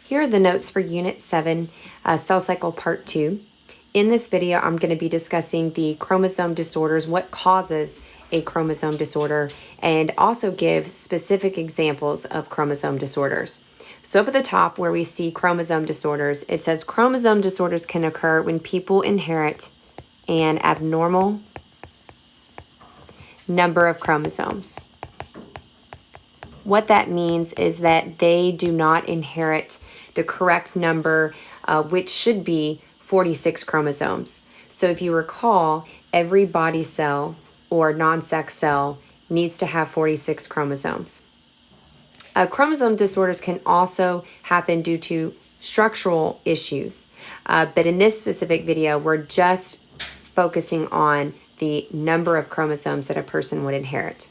Here are the notes for Unit 7, Cell Cycle Part 2. In this video, I'm going to be discussing the chromosome disorders, what causes a chromosome disorder, and also give specific examples of chromosome disorders. So up at the top where we see chromosome disorders, it says chromosome disorders can occur when people inherit an abnormal number of chromosomes. What that means is that they do not inherit the correct number, which should be 46 chromosomes. So if you recall, every body cell or non-sex cell needs to have 46 chromosomes. Chromosome disorders can also happen due to structural issues, but in this specific video, we're just focusing on the number of chromosomes that a person would inherit.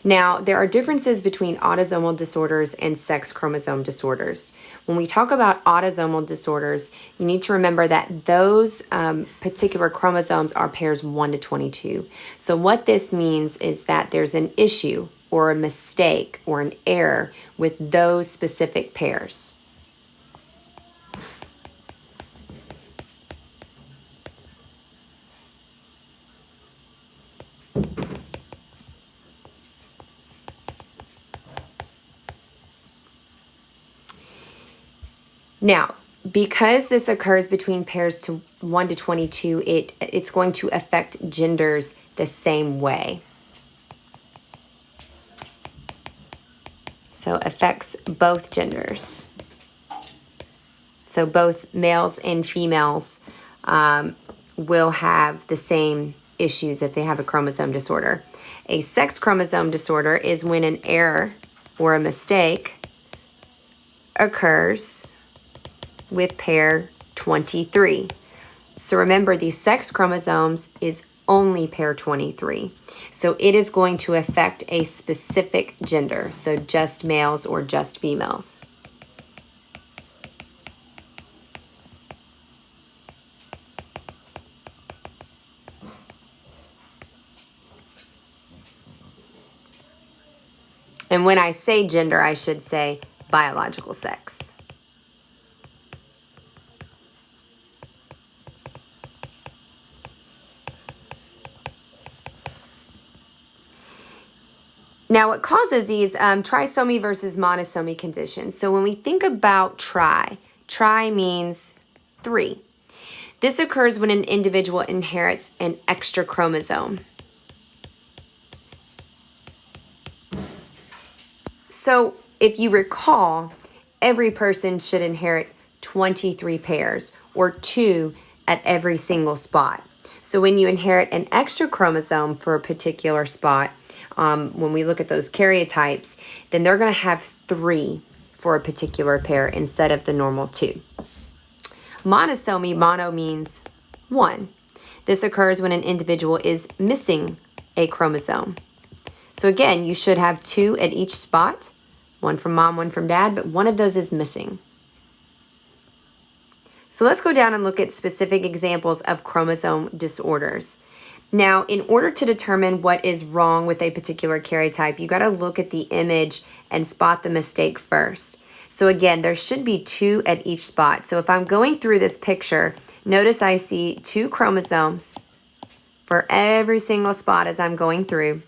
Now, there are differences between autosomal disorders and sex chromosome disorders. When we talk about autosomal disorders, you need to remember that those particular chromosomes are pairs 1 to 22. So what this means is that there's an issue or a mistake or an error with those specific pairs. Now, because this occurs between pairs 1 to 22, it's going to affect genders the same way. So affects both genders. So both males and females will have the same issues if they have a chromosome disorder. A sex chromosome disorder is when an error or a mistake occurs with pair 23. So remember, the sex chromosomes is only pair 23. So it is going to affect a specific gender, so just males or just females. And when I say gender, I should say biological sex. Now, what causes these trisomy versus monosomy conditions? So when we think about tri means 3. This occurs when an individual inherits an extra chromosome. So if you recall, every person should inherit 23 pairs or 2 at every single spot. So when you inherit an extra chromosome for a particular spot, when we look at those karyotypes, then they're going to have 3 for a particular pair instead of the normal 2. Monosomy, mono means 1. This occurs when an individual is missing a chromosome. So again, you should have 2 at each spot, 1 from mom, 1 from dad, but one of those is missing. So let's go down and look at specific examples of chromosome disorders. Now, in order to determine what is wrong with a particular karyotype, you got to look at the image and spot the mistake first. So again, there should be 2 at each spot. So if I'm going through this picture, notice I see 2 chromosomes for every single spot as I'm going through,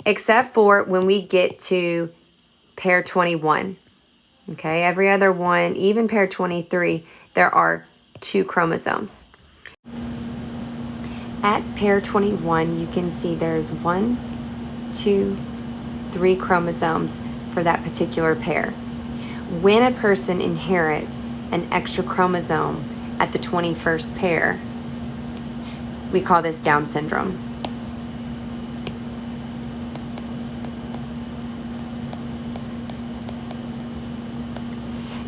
except for when we get to pair 21. Okay, every other one, even pair 23, there are 2 chromosomes. At pair 21, you can see there's 1, 2, 3 chromosomes for that particular pair. When a person inherits an extra chromosome at the 21st pair, we call this Down syndrome.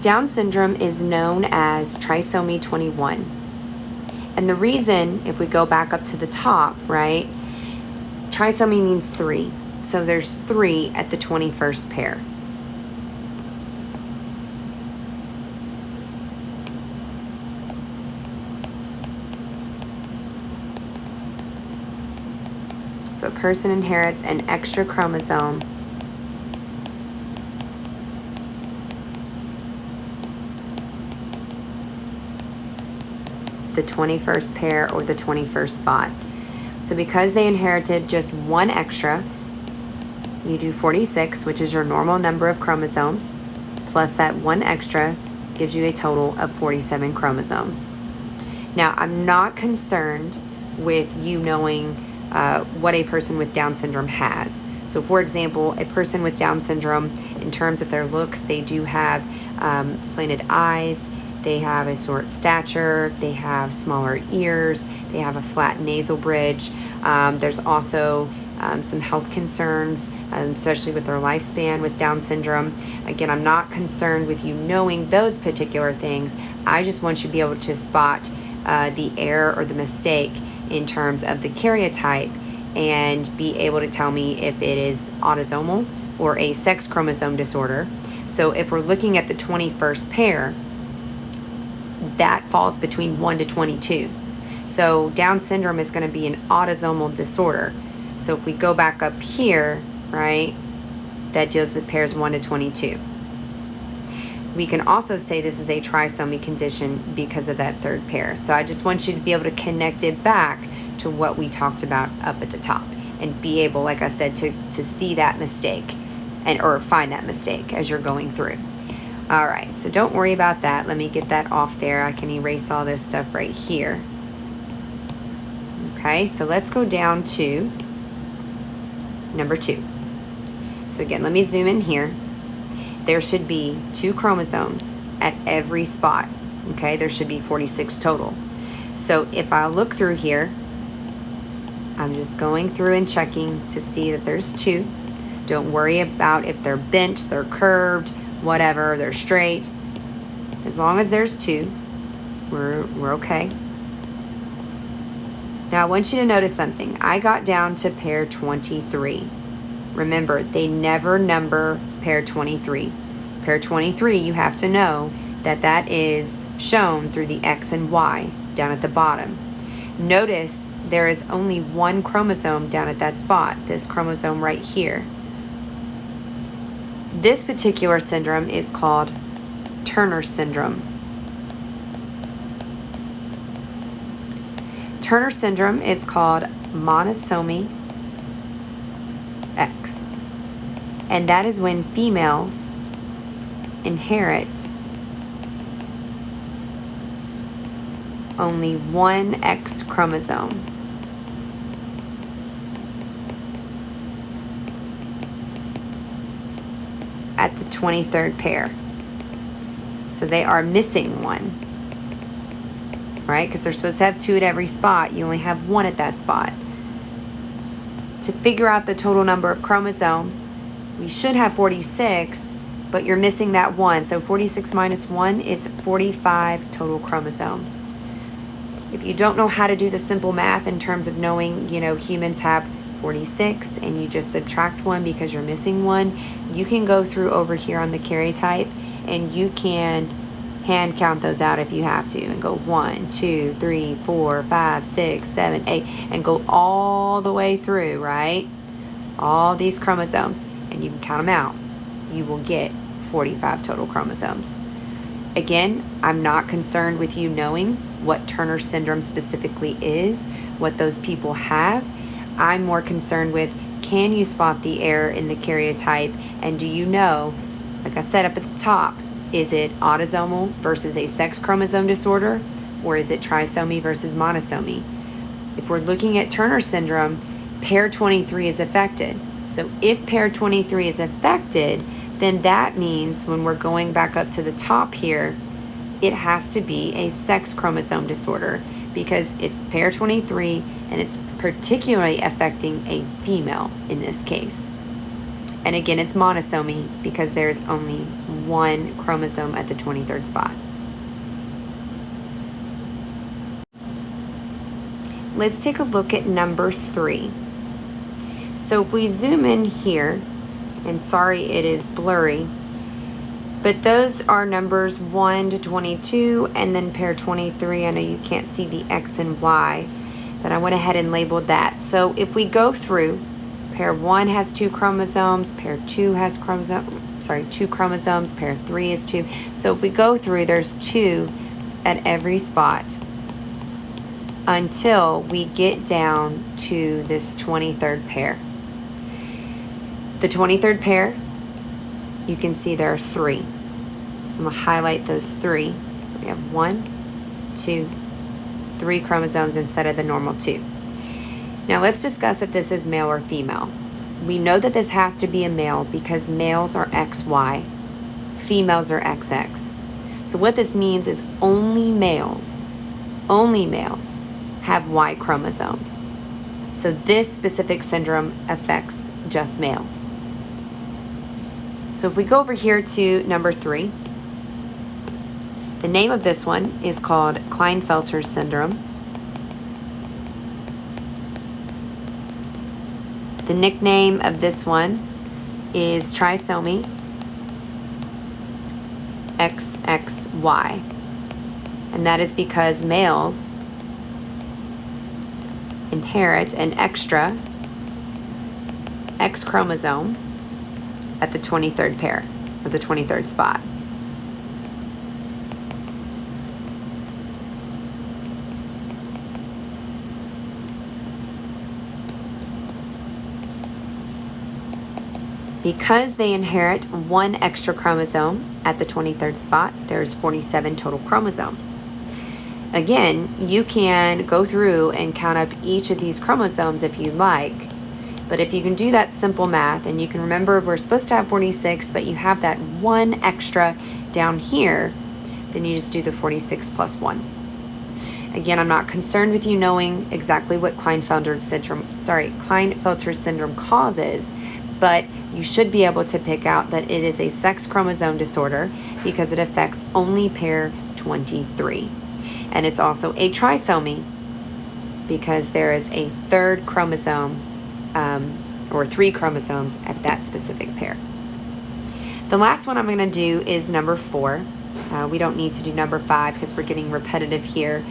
Down syndrome is known as trisomy 21. And the reason, if we go back up to the top, right, trisomy means 3. So there's 3 at the 21st pair. So a person inherits an extra chromosome the 21st pair or the 21st spot. So because they inherited just one extra, you do 46, which is your normal number of chromosomes, plus that one extra gives you a total of 47 chromosomes. Now, I'm not concerned with you knowing what a person with Down syndrome has. So, for example, a person with Down syndrome, in terms of their looks, they do have slanted eyes, they have a short stature, they have smaller ears, they have a flat nasal bridge. There's also some health concerns, especially with their lifespan with Down syndrome. Again, I'm not concerned with you knowing those particular things. I just want you to be able to spot the error or the mistake in terms of the karyotype and be able to tell me if it is autosomal or a sex chromosome disorder. So if we're looking at the 21st pair, that falls between 1 to 22. So Down syndrome is going to be an autosomal disorder. So if we go back up here, right, that deals with pairs 1 to 22. We can also say this is a trisomy condition because of that third pair. So I just want you to be able to connect it back to what we talked about up at the top and be able, like I said, to see that mistake or find that mistake as you're going through. All right, so don't worry about that. Let me get that off there. I can erase all this stuff right here. Okay, so let's go down to number 2. So again, let me zoom in here. There should be 2 chromosomes at every spot. Okay, there should be 46 total. So if I look through here, I'm just going through and checking to see that there's 2. Don't worry about if they're bent, they're curved, whatever, they're straight. As long as there's 2, we're okay. Now I want you to notice something. I got down to pair 23. Remember, they never number pair 23. Pair 23, you have to know that that is shown through the X and Y down at the bottom. Notice there is only 1 chromosome down at that spot, this chromosome right here. This particular syndrome is called Turner syndrome. Turner syndrome is called monosomy X, and that is when females inherit only 1 X chromosome. At the 23rd pair. So they are missing 1. Right? Because they're supposed to have 2 at every spot. You only have 1 at that spot. To figure out the total number of chromosomes, we should have 46, but you're missing that 1. So 46 minus 1 is 45 total chromosomes. If you don't know how to do the simple math in terms of knowing, humans have 46 and you just subtract 1 because you're missing 1, you can go through over here on the karyotype and you can hand count those out if you have to and go 1, 2, 3, 4, 5, 6, 7, 8 and go all the way through, right? All these chromosomes, and you can count them out. You will get 45 total chromosomes. Again, I'm not concerned with you knowing what Turner syndrome specifically is, what those people have. I'm more concerned with, can you spot the error in the karyotype, and do you know, like I said up at the top, is it autosomal versus a sex chromosome disorder, or is it trisomy versus monosomy? If we're looking at Turner syndrome, pair 23 is affected. So if pair 23 is affected, then that means when we're going back up to the top here, it has to be a sex chromosome disorder because it's pair 23 and it's particularly affecting a female in this case. And again, it's monosomy because there's only 1 chromosome at the 23rd spot. Let's take a look at number 3. So if we zoom in here, and sorry it is blurry, but those are numbers 1 to 22 and then pair 23. I know you can't see the X and Y, but I went ahead and labeled that. So if we go through, pair 1 has 2 chromosomes, pair 2 has 2 chromosomes, pair 3 is 2. So if we go through, there's 2 at every spot. until we get down to this 23rd pair. The 23rd pair, you can see there are 3. So I'm going to highlight those 3. So we have 1, 2, 3 chromosomes instead of the normal 2. Now let's discuss if this is male or female. We know that this has to be a male because males are XY, females are XX. So what this means is only males have Y chromosomes. So this specific syndrome affects just males. So if we go over here to number 3, the name of this one is called Klinefelter syndrome. The nickname of this one is trisomy XXY. And that is because males inherit an extra X chromosome at the 23rd pair, or the 23rd spot. Because they inherit 1 extra chromosome at the 23rd spot, there's 47 total chromosomes. Again, you can go through and count up each of these chromosomes if you like, but if you can do that simple math, and you can remember we're supposed to have 46, but you have that 1 extra down here, then you just do the 46 plus 1. Again, I'm not concerned with you knowing exactly what Klinefelter syndrome causes, but you should be able to pick out that it is a sex chromosome disorder because it affects only pair 23. And it's also a trisomy because there is a 3rd chromosome or 3 chromosomes at that specific pair. The last one I'm going to do is number 4. We don't need to do number 5 because we're getting repetitive here.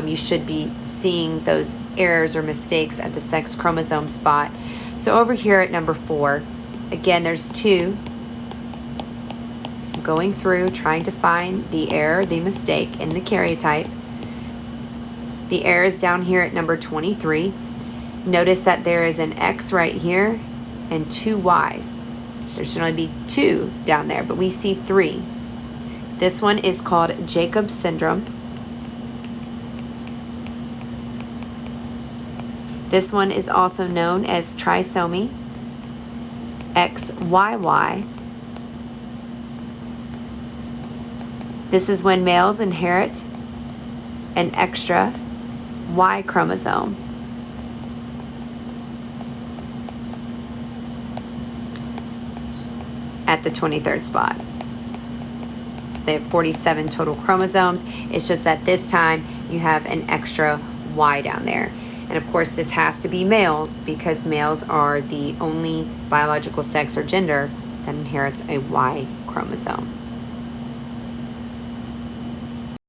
You should be seeing those errors or mistakes at the sex chromosome spot. So over here at number 4, again, there's 2. I'm going through trying to find the error, the mistake in the karyotype. The error is down here at number 23. Notice that there is an X right here and 2 Ys. There should only be 2 down there, but we see 3. This one is called Jacob's syndrome. This one is also known as trisomy XYY. This is when males inherit an extra Y chromosome. At the 23rd spot. So they have 47 total chromosomes. It's just that this time you have an extra Y down there. And of course this has to be males because males are the only biological sex or gender that inherits a Y chromosome.